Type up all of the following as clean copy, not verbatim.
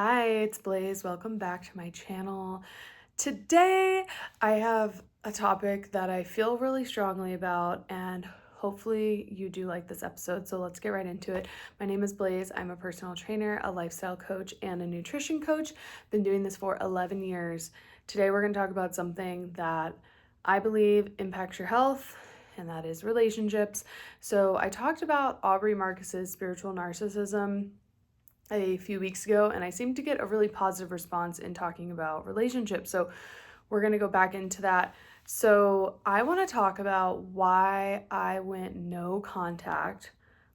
Hi, it's Blaze. Welcome back to my channel. Today, I have a topic that I feel really strongly about, and hopefully you do like this episode. So let's get right into it. My name is Blaze. I'm a personal trainer, a lifestyle coach, and a nutrition coach. Been doing this for 11 years. Today, we're going to talk about something that I believe impacts your health, and that is relationships. So I talked about Aubrey Marcus's spiritual narcissism a few weeks ago, and I seemed to get a really positive response in talking about relationships. So we're going to go back into that. So I want to talk about why I went no contact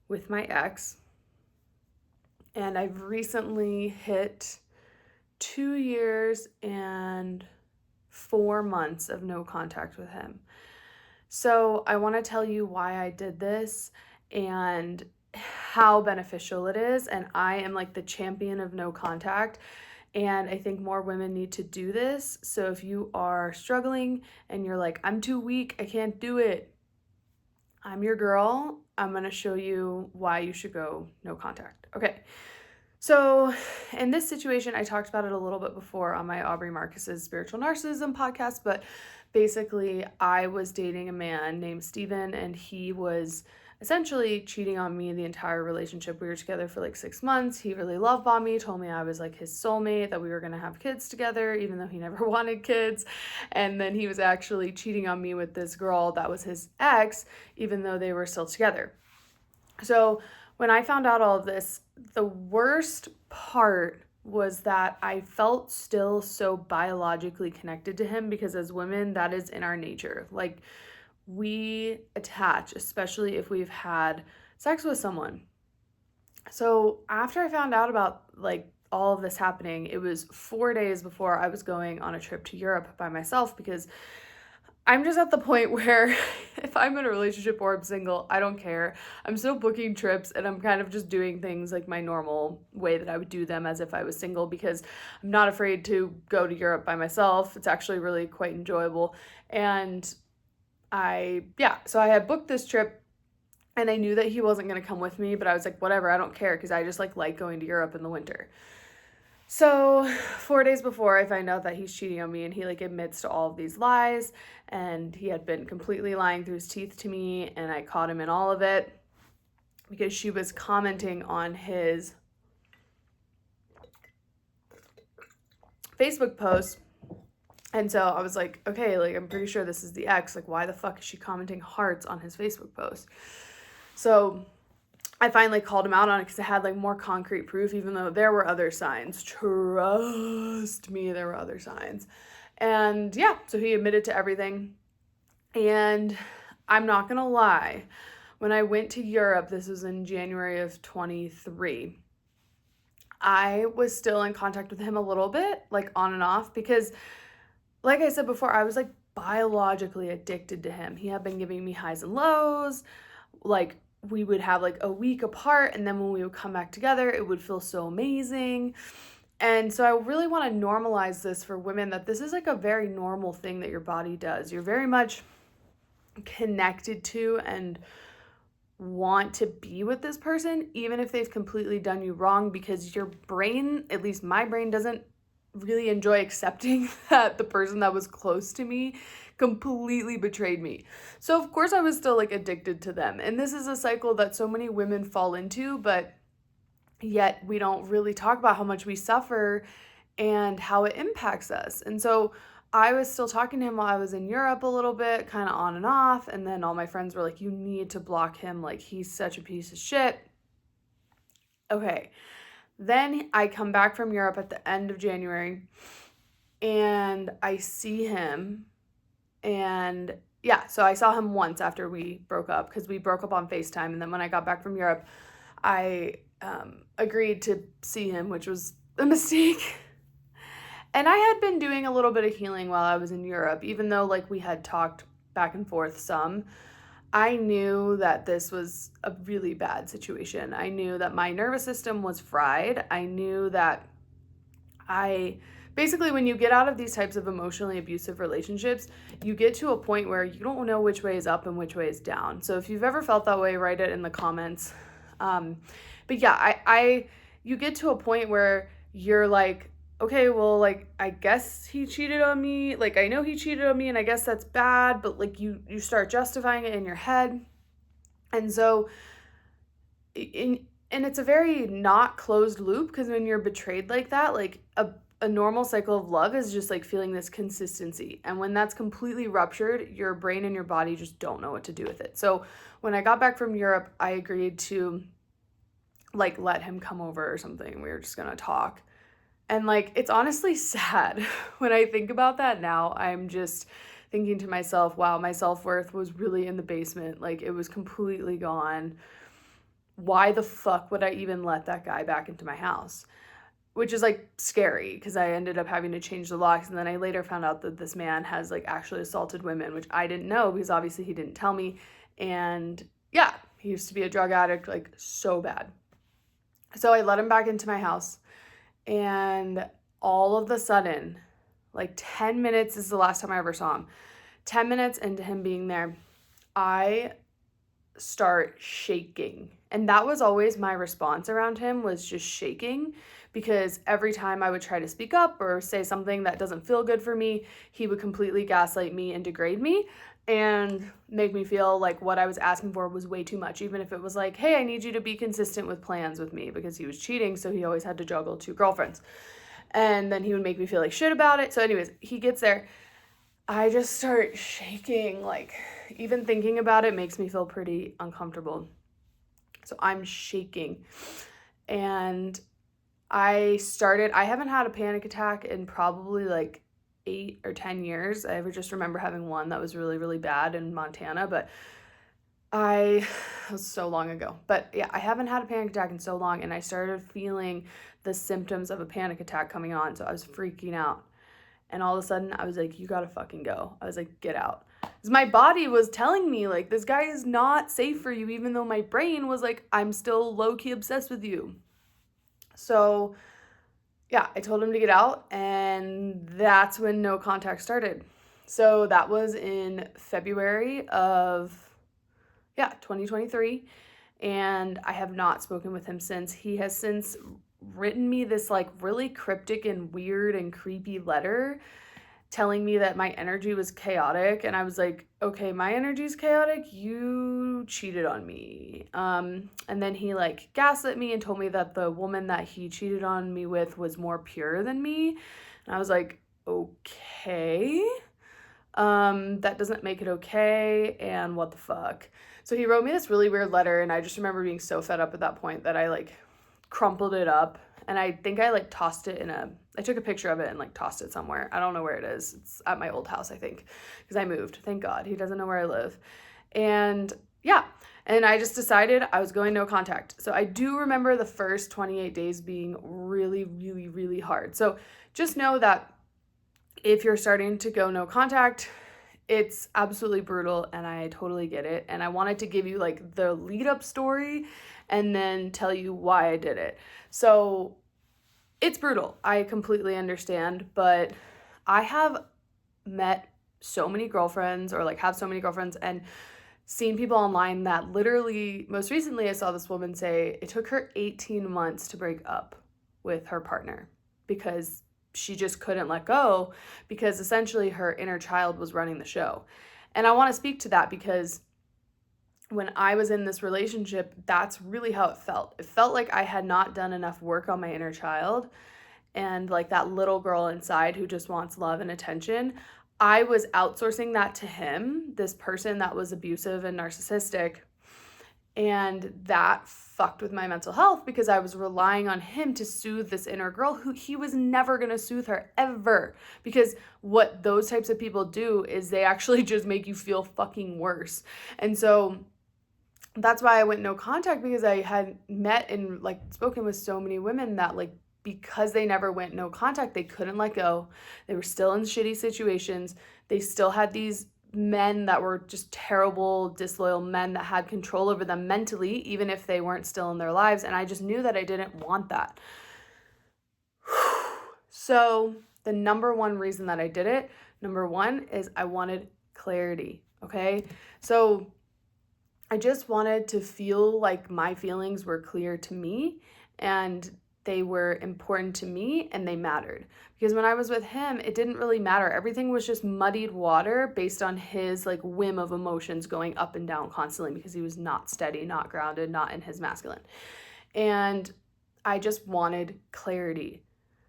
with my ex. And I've recently hit 2 years and 4 months of no contact with him. So I want to tell you why I did this and how beneficial it is. And I am like the champion of no contact. And I think more women need to do this. So if you are struggling and you're like, I'm too weak, I can't do it, I'm your girl. I'm going to show you why you should go no contact. Okay. So in this situation, I talked about it a little bit before on my Aubrey Marcus's Spiritual Narcissism podcast, but basically I was dating a man named Steven, and he was essentially cheating on me the entire relationship. We were together for like 6 months. He really love bombed me, told me I was like his soulmate, that we were going to have kids together, even though he never wanted kids. And then he was actually cheating on me with this girl that was his ex, even though they were still together. So when I found out all of this, the worst part was that I felt still so biologically connected to him, because as women, that is in our nature. Like, we attach, especially if we've had sex with someone. So after I found out about like all of this happening, it was 4 days before I was going on a trip to Europe by myself, because I'm just at the point where if I'm in a relationship or I'm single, I don't care. I'm still booking trips, and I'm kind of just doing things like my normal way that I would do them as if I was single, because I'm not afraid to go to Europe by myself. It's actually really quite enjoyable. And so I had booked this trip, and I knew that he wasn't going to come with me, but I was like, whatever, I don't care, because I just like going to Europe in the winter. So 4 days before, I find out that he's cheating on me, and he like admits to all of these lies, and he had been completely lying through his teeth to me, and I caught him in all of it because she was commenting on his Facebook post. And so I was like, okay, like I'm pretty sure this is the ex. Like, why the fuck is she commenting hearts on his Facebook post? So I finally called him out on it because I had like more concrete proof, even though there were other signs. Trust me, there were other signs. And yeah, so he admitted to everything. And I'm not going to lie, when I went to Europe, this was in January of 23, I was still in contact with him a little bit, like on and off, because like I said before, I was like biologically addicted to him. He had been giving me highs and lows. Like, we would have like a week apart, and then when we would come back together, it would feel so amazing. And so I really want to normalize this for women, that this is like a very normal thing that your body does. You're very much connected to and want to be with this person, even if they've completely done you wrong, because your brain, at least my brain, doesn't really enjoy accepting that the person that was close to me completely betrayed me. So of course I was still like addicted to them. And this is a cycle that so many women fall into, but yet we don't really talk about how much we suffer and how it impacts us. And so I was still talking to him while I was in Europe a little bit, kind of on and off. And then all my friends were like, you need to block him. Like, he's such a piece of shit. Okay. Then I come back from Europe at the end of January, and I see him, and yeah, so I saw him once after we broke up, because we broke up on FaceTime, and then when I got back from Europe, I agreed to see him, which was a mistake. And I had been doing a little bit of healing while I was in Europe, even though like we had talked back and forth some. I knew that this was a really bad situation. I knew that my nervous system was fried. I knew that basically, when you get out of these types of emotionally abusive relationships, you get to a point where you don't know which way is up and which way is down. So if you've ever felt that way, write it in the comments. But yeah, you get to a point where you're like, okay, well, like, I guess he cheated on me. Like, I know he cheated on me and I guess that's bad, but like you start justifying it in your head. And so and it's a very not closed loop, because when you're betrayed like that, like a normal cycle of love is just like feeling this consistency. And when that's completely ruptured, your brain and your body just don't know what to do with it. So when I got back from Europe, I agreed to like let him come over or something. We were just gonna talk. And like, it's honestly sad. When I think about that now, I'm just thinking to myself, wow, my self-worth was really in the basement. Like, it was completely gone. Why the fuck would I even let that guy back into my house? Which is like scary, because I ended up having to change the locks. And then I later found out that this man has like actually assaulted women, which I didn't know because obviously he didn't tell me. And yeah, he used to be a drug addict, like so bad. So I let him back into my house. And all of a sudden, like 10 minutes is the last time I ever saw him. 10 minutes into him being there, I start shaking. And that was always my response around him, was just shaking, because every time I would try to speak up or say something that doesn't feel good for me, he would completely gaslight me and degrade me and make me feel like what I was asking for was way too much, even if it was like, hey, I need you to be consistent with plans with me, because he was cheating, so he always had to juggle 2 girlfriends. And then he would make me feel like shit about it. So anyways, he gets there. I just start shaking. Like, even thinking about it makes me feel pretty uncomfortable. So I'm shaking. And I haven't had a panic attack in probably like 8 or 10 years. I just remember having one that was really, really bad in Montana, but it was so long ago. But yeah, I haven't had a panic attack in so long, and I started feeling the symptoms of a panic attack coming on. So I was freaking out. And all of a sudden, I was like, you gotta fucking go. I was like, get out. Because my body was telling me, like, this guy is not safe for you, even though my brain was like, I'm still low-key obsessed with you. So yeah, I told him to get out, and that's when no contact started. So that was in February of 2023, and I have not spoken with him since. He has since written me this like really cryptic and weird and creepy letter telling me that my energy was chaotic, and I was like, okay, my energy is chaotic, you cheated on me. And then he like gaslit me and told me that the woman that he cheated on me with was more pure than me, and I was like, okay, that doesn't make it okay, and what the fuck. So he wrote me this really weird letter, and I just remember being so fed up at that point that I like crumpled it up, and I think I like tossed it I took a picture of it and like tossed it somewhere. I don't know where it is. It's at my old house, I think, because I moved. Thank God. He doesn't know where I live. And yeah, and I just decided I was going no contact. So I do remember the first 28 days being really, really, really hard. So just know that if you're starting to go no contact, it's absolutely brutal, and I totally get it. And I wanted to give you like the lead up story and then tell you why I did it. So it's brutal. I completely understand, but I have met so many girlfriends, or like have so many girlfriends, and seen people online that literally, most recently I saw this woman say it took her 18 months to break up with her partner because she just couldn't let go, because essentially her inner child was running the show. And I want to speak to that, because when I was in this relationship, that's really how it felt. It felt like I had not done enough work on my inner child, and like that little girl inside who just wants love and attention. I was outsourcing that to him, this person that was abusive and narcissistic. And that fucked with my mental health, because I was relying on him to soothe this inner girl who he was never going to soothe her ever. Because what those types of people do is they actually just make you feel fucking worse. And so that's why I went no contact, because I had met and like spoken with so many women that like, because they never went no contact, they couldn't let go. They were still in shitty situations. They still had these men that were just terrible, disloyal men that had control over them mentally, even if they weren't still in their lives. And I just knew that I didn't want that. So the number one reason that I did it, number one, is I wanted clarity. Okay. So I just wanted to feel like my feelings were clear to me, and they were important to me and they mattered. Because when I was with him, it didn't really matter. Everything was just muddied water based on his like whim of emotions going up and down constantly because he was not steady, not grounded, not in his masculine. And I just wanted clarity.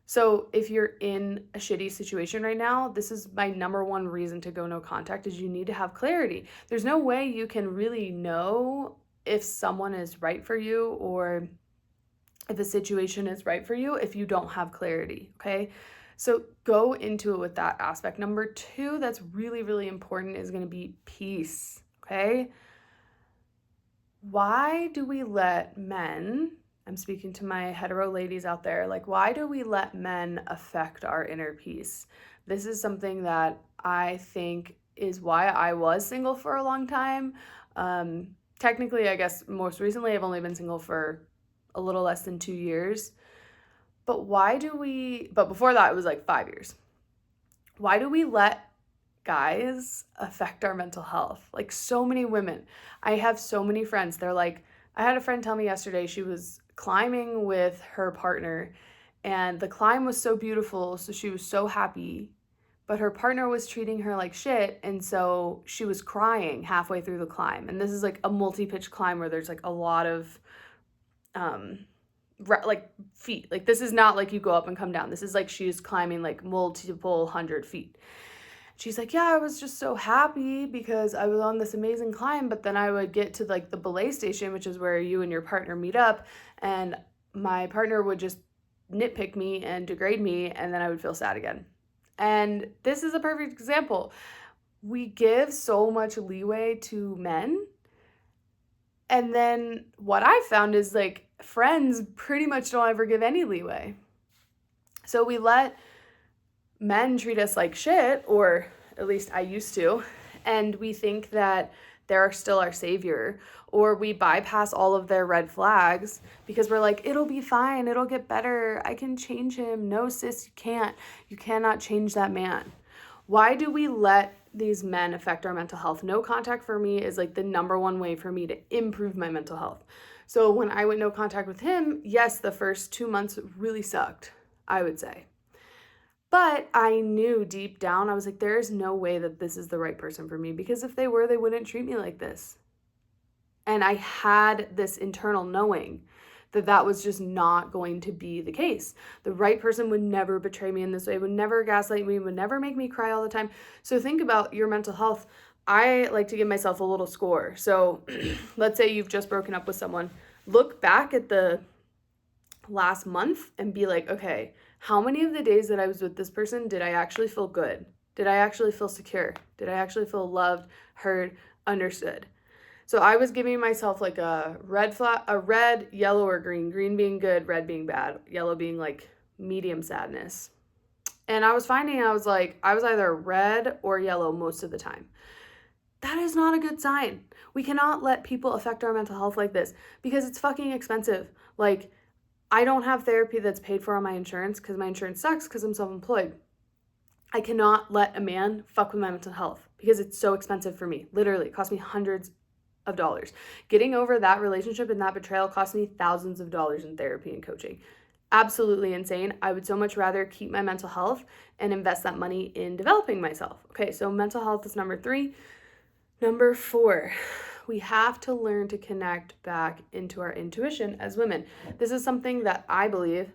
So if you're in a shitty situation right now, this is my number one reason to go no contact is you need to have clarity. There's no way you can really know if someone is right for you or if a situation is right for you if you don't have clarity, okay? So go into it with that aspect. Number two, that's really, really important is going to be peace, okay? Why do we let men, I'm speaking to my hetero ladies out there, like why do we let men affect our inner peace? This is something that I think is why I was single for a long time. Technically, I guess most recently I've only been single for a little less than 2 years. But before that it was like 5 years. Why do we let guys affect our mental health? Like so many women. I have so many friends. They're like, I had a friend tell me yesterday she was climbing with her partner and the climb was so beautiful, so she was so happy, but her partner was treating her like shit, and so she was crying halfway through the climb. And this is like a multi-pitch climb where there's like a lot of like feet. Like this is not like you go up and come down. This is like she's climbing like multiple 100 feet. She's like, yeah, I was just so happy because I was on this amazing climb, but then I would get to like the belay station, which is where you and your partner meet up, and my partner would just nitpick me and degrade me, and then I would feel sad again. And this is a perfect example. We give so much leeway to men, and then what I found is like friends pretty much don't ever give any leeway. So we let men treat us like shit, or at least I used to, and we think that they're still our savior, or we bypass all of their red flags because we're like, it'll be fine, it'll get better, I can change him. No, sis, you can't. You cannot change that man. Why do we let these men affect our mental health? No contact for me is like the number one way for me to improve my mental health. So when I went no contact with him, yes, the first 2 months really sucked, I would say. But I knew deep down, I was like, there is no way that this is the right person for me, because if they were, they wouldn't treat me like this. And I had this internal knowing that that was just not going to be the case. The right person would never betray me in this way, would never gaslight me, would never make me cry all the time. So think about your mental health. I like to give myself a little score. So let's say you've just broken up with someone. Look back at the last month and be like, okay, how many of the days that I was with this person did I actually feel good? Did I actually feel secure? Did I actually feel loved, heard, understood? So I was giving myself like a red, yellow, or green. Green being good, red being bad, yellow being like medium sadness. And I was finding I was either red or yellow most of the time. That is not a good sign. We cannot let people affect our mental health like this because it's fucking expensive. Like, I don't have therapy that's paid for on my insurance because my insurance sucks because I'm self-employed. I cannot let a man fuck with my mental health because it's so expensive for me. Literally, it cost me hundreds of dollars. Getting over that relationship and that betrayal cost me thousands of dollars in therapy and coaching. Absolutely insane. I would so much rather keep my mental health and invest that money in developing myself. Okay, so mental health is number 3. Number 4, we have to learn to connect back into our intuition as women. This is something that I believe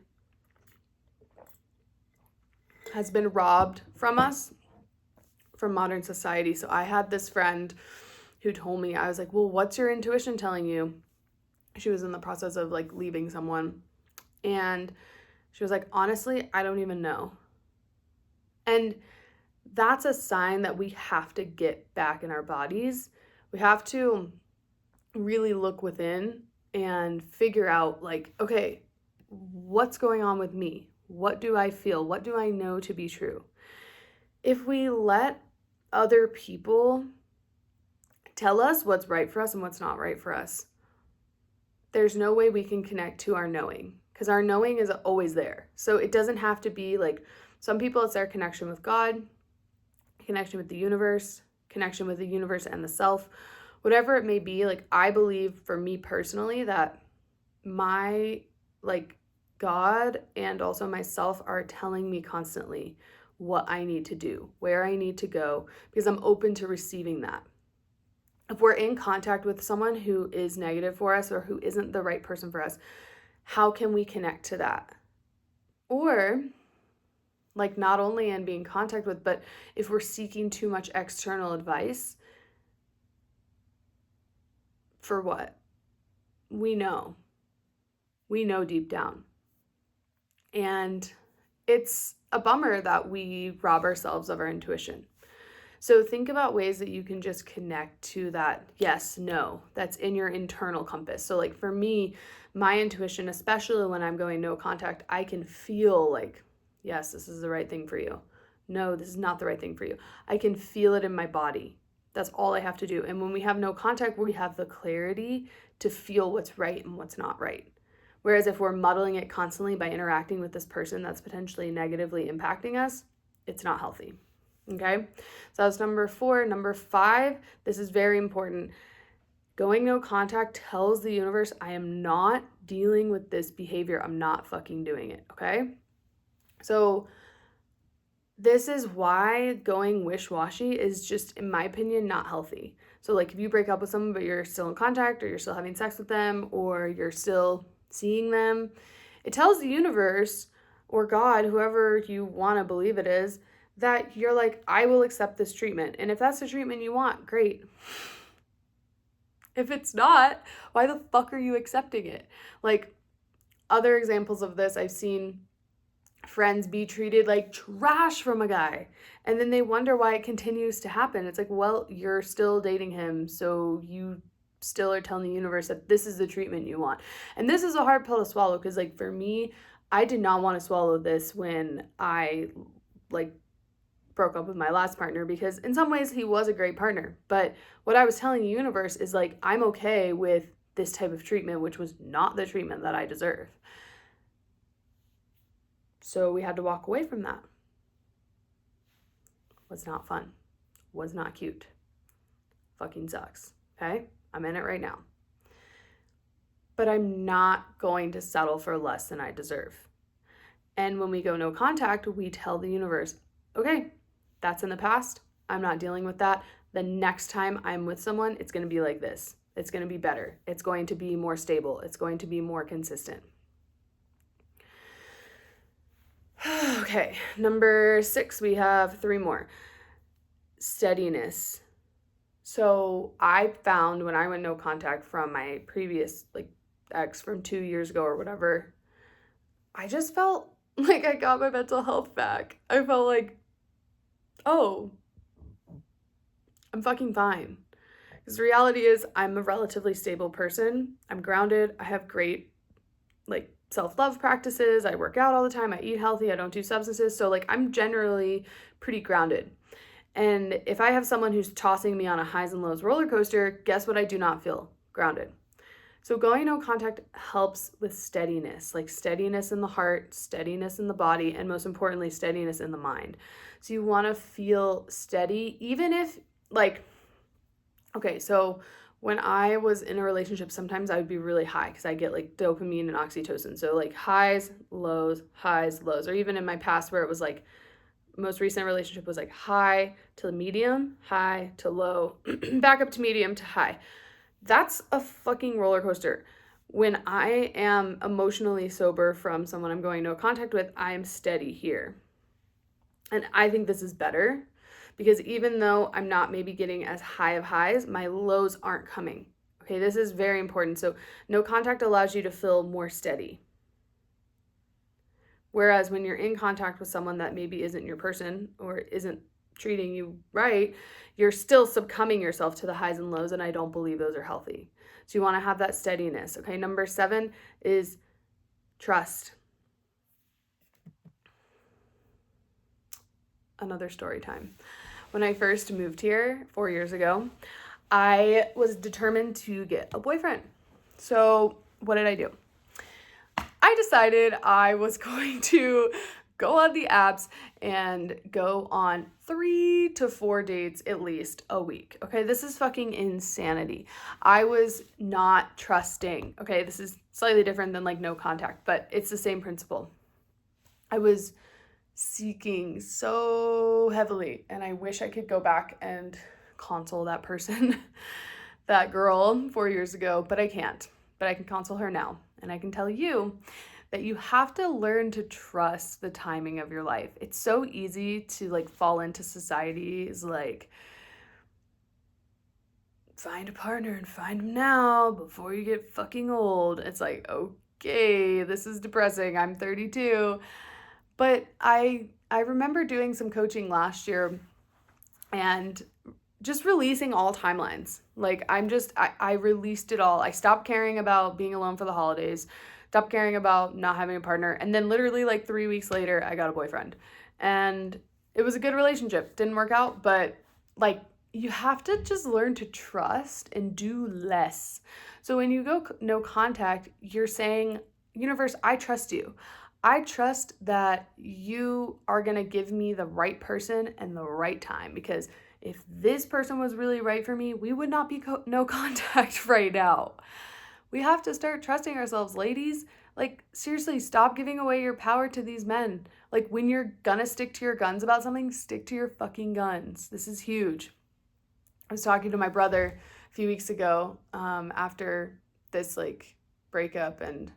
has been robbed from us from modern society. So I had this friend who told me, I was like, well, what's your intuition telling you? She was in the process of like leaving someone. And she was like, honestly, I don't even know. And that's a sign that we have to get back in our bodies. We have to really look within and figure out like, okay, what's going on with me? What do I feel? What do I know to be true? If we let other people tell us what's right for us and what's not right for us, there's no way we can connect to our knowing, because our knowing is always there. So it doesn't have to be like, some people it's their connection with God, connection with the universe and the self, whatever it may be. Like, I believe for me personally that my like God and also myself are telling me constantly what I need to do, where I need to go, because I'm open to receiving that. If we're in contact with someone who is negative for us or who isn't the right person for us, how can we connect to that? Or, like, not only in being in contact with, but if we're seeking too much external advice, for what? We know deep down. And it's a bummer that we rob ourselves of our intuition. So think about ways that you can just connect to that yes, no, that's in your internal compass. So like for me, my intuition, especially when I'm going no contact, I can feel like, yes, this is the right thing for you. No, this is not the right thing for you. I can feel it in my body. That's all I have to do. And when we have no contact, we have the clarity to feel what's right and what's not right. Whereas if we're muddling it constantly by interacting with this person that's potentially negatively impacting us, it's not healthy. Okay, so that's number 4. Number 5, this is very important. Going no contact tells the universe, I am not dealing with this behavior. I'm not fucking doing it. Okay, so this is why going wish-washy is just, in my opinion, not healthy. So like if you break up with someone but you're still in contact, or you're still having sex with them, or you're still seeing them, it tells the universe or God, whoever you want to believe it is, that you're like, I will accept this treatment. And if that's the treatment you want, great. If it's not, why the fuck are you accepting it? Like, other examples of this, I've seen friends be treated like trash from a guy, and then they wonder why it continues to happen. It's like, well, you're still dating him, so you still are telling the universe that this is the treatment you want. And this is a hard pill to swallow, because like for me, I did not want to swallow this when I like broke up with my last partner, because in some ways he was a great partner. But what I was telling the universe is like, I'm okay with this type of treatment, which was not the treatment that I deserve. So we had to walk away from that. Was not fun. Was not cute. Fucking sucks. Okay? I'm in it right now. But I'm not going to settle for less than I deserve. And when we go no contact, we tell the universe, okay, that's in the past. I'm not dealing with that. The next time I'm with someone, it's going to be like this. It's going to be better. It's going to be more stable. It's going to be more consistent. Okay, number 6, we have 3 more. Steadiness. So I found when I went no contact from my previous ex from 2 years ago or whatever, I just felt like I got my mental health back. I felt like, oh, I'm fucking fine. Because the reality is I'm a relatively stable person. I'm grounded. I have great self-love practices. I work out all the time. I eat healthy. I don't do substances. So I'm generally pretty grounded. And if I have someone who's tossing me on a highs and lows roller coaster, guess what? I do not feel grounded. So going no contact helps with steadiness, like steadiness in the heart, steadiness in the body, and most importantly, steadiness in the mind. So you want to feel steady, even if okay, so when I was in a relationship, sometimes I would be really high because I get dopamine and oxytocin. So highs, lows, or even in my past where it was most recent relationship was high to medium, high to low, back up to medium to high. That's a fucking roller coaster. When I am emotionally sober from someone I'm going no contact with, I'm steady here. And I think this is better, because even though I'm not maybe getting as high of highs, my lows aren't coming. Okay, this is very important. So no contact allows you to feel more steady. Whereas when you're in contact with someone that maybe isn't your person or isn't treating you right, you're still succumbing yourself to the highs and lows, and I don't believe those are healthy. So you want to have that steadiness. Okay, number 7 is trust. Another story time. When I first moved here 4 years ago, I was determined to get a boyfriend. So what did I do? I decided I was going to go on the apps and go on 3 to 4 dates at least a week. Okay, this is fucking insanity. I was not trusting. Okay, this is slightly different than like no contact, but it's the same principle. I was seeking so heavily, and I wish I could go back and console that person, that girl 4 years ago, but I can't. But I can console her now, and I can tell you that you have to learn to trust the timing of your life. It's so easy to like fall into society's like, find a partner and find him now before you get fucking old. It's like, okay, this is depressing. I'm 32. But I remember doing some coaching last year and just releasing all timelines. Like I released it all. I stopped caring about being alone for the holidays, stopped caring about not having a partner. And then literally like 3 weeks later, I got a boyfriend. And it was a good relationship. Didn't work out, but like you have to just learn to trust and do less. So when you go no contact, you're saying, universe, I trust you. I trust that you are going to give me the right person and the right time, because if this person was really right for me, we would not be no contact right now. We have to start trusting ourselves, ladies. Like, seriously, stop giving away your power to these men. Like, when you're gonna stick to your guns about something, stick to your fucking guns. This is huge. I was talking to my brother a few weeks ago after this, like, breakup, and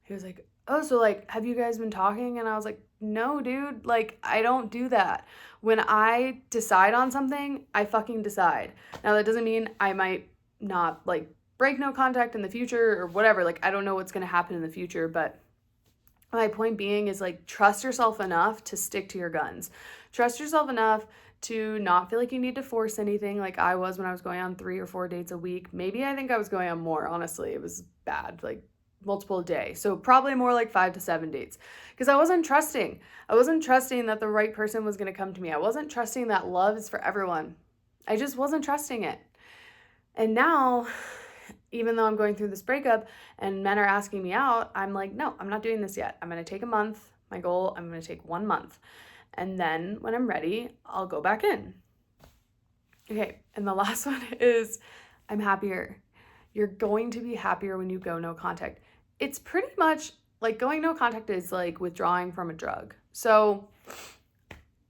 he was like, oh, so, like, have you guys been talking? And I was like, no, dude, like, I don't do that. When I decide on something, I fucking decide. Now, that doesn't mean I might not, like, break no contact in the future or whatever. Like, I don't know what's going to happen in the future, but my point being is, like, trust yourself enough to stick to your guns. Trust yourself enough to not feel like you need to force anything like I was when I was going on 3 or 4 dates a week. Maybe I think I was going on more, honestly. It was bad, like multiple a day. So probably more like 5 to 7 dates, because I wasn't trusting. I wasn't trusting that the right person was going to come to me. I wasn't trusting that love is for everyone. I just wasn't trusting it. And now, even though I'm going through this breakup and men are asking me out, I'm like, no, I'm not doing this yet. I'm going to take a month. My goal, I'm going to take 1 month. And then when I'm ready, I'll go back in. Okay, and the last one is I'm happier. You're going to be happier when you go no contact. It's pretty much like going no contact is like withdrawing from a drug. So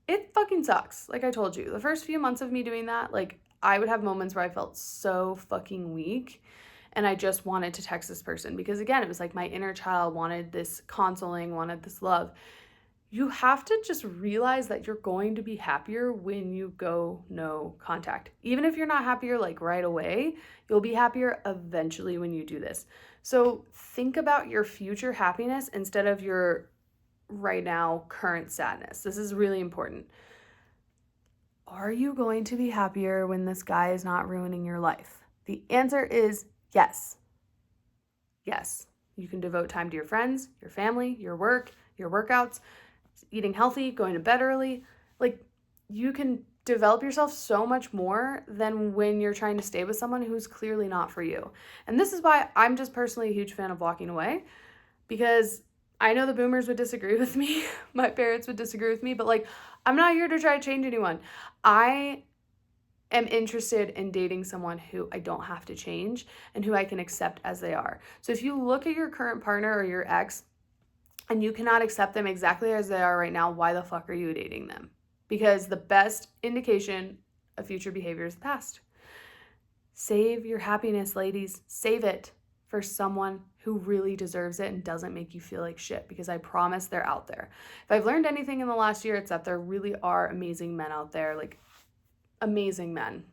it fucking sucks. Like I told you, the first few months of me doing that, like I would have moments where I felt so fucking weak and I just wanted to text this person, because again, it was like my inner child wanted this consoling, wanted this love. You have to just realize that you're going to be happier when you go no contact. Even if you're not happier like right away, you'll be happier eventually when you do this. So think about your future happiness instead of your right now current sadness. This is really important. Are you going to be happier when this guy is not ruining your life? The answer is yes. Yes. You can devote time to your friends, your family, your work, your workouts, eating healthy, going to bed early. Like, you can develop yourself so much more than when you're trying to stay with someone who's clearly not for you. And this is why I'm just personally a huge fan of walking away, because I know the boomers would disagree with me. My parents would disagree with me, but like, I'm not here to try to change anyone. I am interested in dating someone who I don't have to change and who I can accept as they are. So if you look at your current partner or your ex and you cannot accept them exactly as they are right now, why the fuck are you dating them? Because the best indication of future behavior is the past. Save your happiness, ladies. Save it for someone who really deserves it and doesn't make you feel like shit, because I promise they're out there. If I've learned anything in the last year, it's that there really are amazing men out there, like amazing men,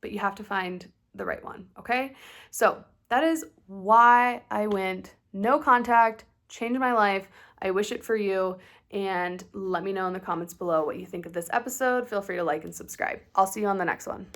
but you have to find the right one, okay? So that is why I went no contact, changed my life. I wish it for you, and let me know in the comments below what you think of this episode. Feel free to like and subscribe. I'll see you on the next one.